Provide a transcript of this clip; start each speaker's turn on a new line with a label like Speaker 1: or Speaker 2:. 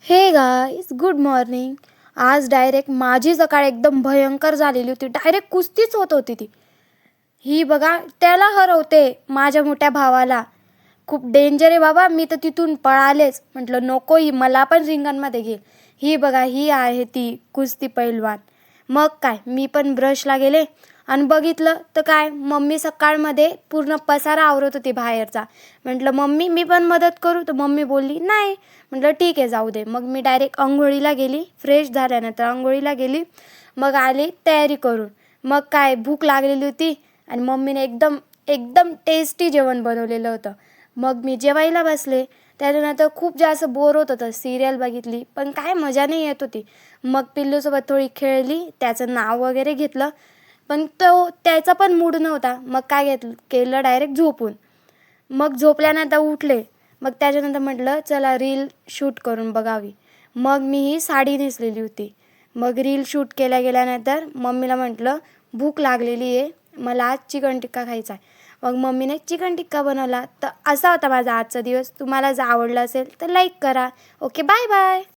Speaker 1: हे guys, good morning. आज direct माझी सकाळ एकदम भयंकर झालेली होती. डायरेक्ट कुस्तीच होत होती ती. ही बघा, त्याला हरवते माझ्या मोठ्या भावाला. खूप डेंजर आहे बाबा. मी तर तिथून पळालेच. म्हटलं नको, ही मला पण रिंगणमध्ये घे. ही बघा, ही आहे ती कुस्ती पैलवान. मग काय, मी पण ब्रशला गेले आणि बघितलं तर काय, मम्मी सकाळमध्ये पूर्ण पसारा आवरत होती बाहेरचा. म्हटलं मम्मी मी पण मदत करू, तर मम्मी बोलली नाही. म्हटलं ठीक आहे, जाऊ दे. मग मी डायरेक्ट अंघोळीला गेली. फ्रेश झाल्यानंतर अंघोळीला गेली. मग आली तयारी करून. मग काय, भूक लागलेली होती आणि मम्मीने एकदम एकदम टेस्टी जेवण बनवलेलं होतं. मग मी जेवायला बसले. त्याच्यानंतर खूप जास्त बोर होत होतं. सिरियल बघितली पण काय मजा नाही येत होती. मग पिल्लूसोबत थोडी खेळली, त्याचं नाव वगैरे घेतलं. पण त्याचा पण मूड नव्हता. मग काय केलं, डायरेक्ट झोपून. मग झोपल्यानंतर उठले. मग त्याच्यानंतर म्हटलं चला रील शूट करून बघावी. मग मी ही साडी नेसलेली होती. मग रील शूट गेल्यानंतर मम्मीला म्हटलं भूक लागलेली आहे, मला आज चिकन टिक्का खायचा आहे. मग मम्मीने चिकन टिक्का बनवला. तर असा होता माझा आजचा दिवस. तुम्हाला जर आवडला असेल तर लाईक करा. Okay, bye bye.